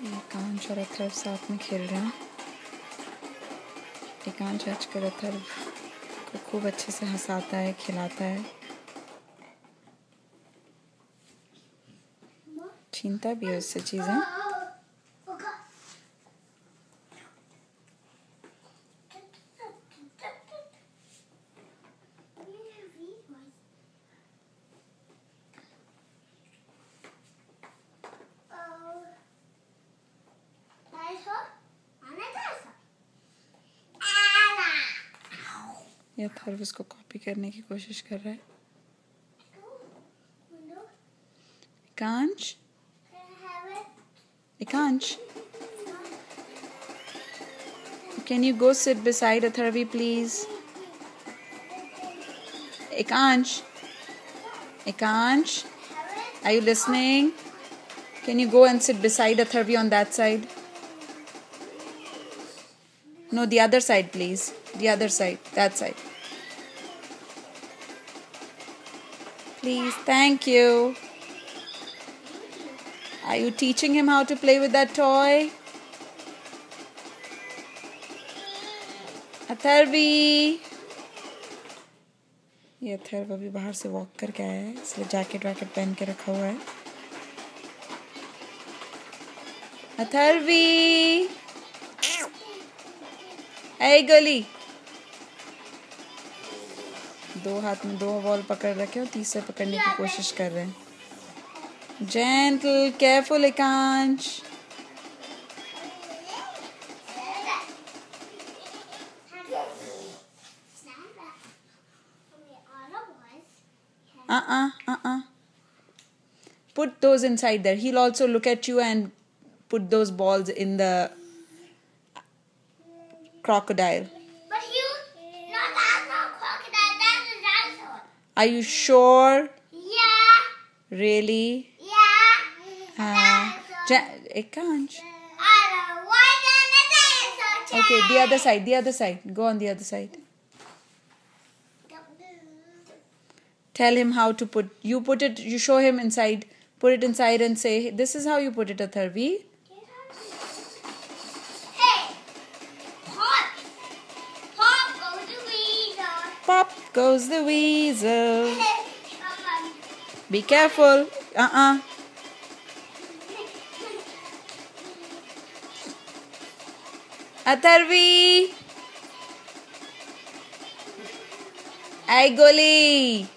एकांश और अथर्व साथ में खेल रहे हैं। एकांश आजकल अथर्व को खूब अच्छे से हंसाता है, खिलाता है, छीनता भी है उससे चीज़ें। ये अथर्व उसको कॉपी करने की कोशिश कर रहा है। एकांश, एकांश, can you go sit beside Atharvi, please? Ekansh, Ekansh, are you listening? Can you go and sit beside Atharvi on that side? No, the other side, please. The other side, that side. Please, thank you. Are you teaching him how to play with that toy? अथर्वी, ये अथर्व अभी बाहर से walk करके आया है, इसलिए jacket वैकेट पहन के रखा हुआ है। अथर्वी, ऐ गली, दो हाथ में दो बॉल पकड़ रखे और तीसरे पकड़ने की कोशिश कर रहे हैं। Gentle, careful Ekansh. Put those inside there. He'll also look at you and put those balls in the crocodile. But that's not crocodile, that's a dinosaur. Are you sure? Yeah. Really? Yeah. Ekansh. Why dinosaur? Okay, the other side, the other side. Go on the other side. Tell him how to put. You put it. You show him inside. Put it inside and say, "This is how you put it, Atharvi." Hey, pop goes the weasel. Pop goes the weasel. Be careful. Atharvi. Ay, Goli.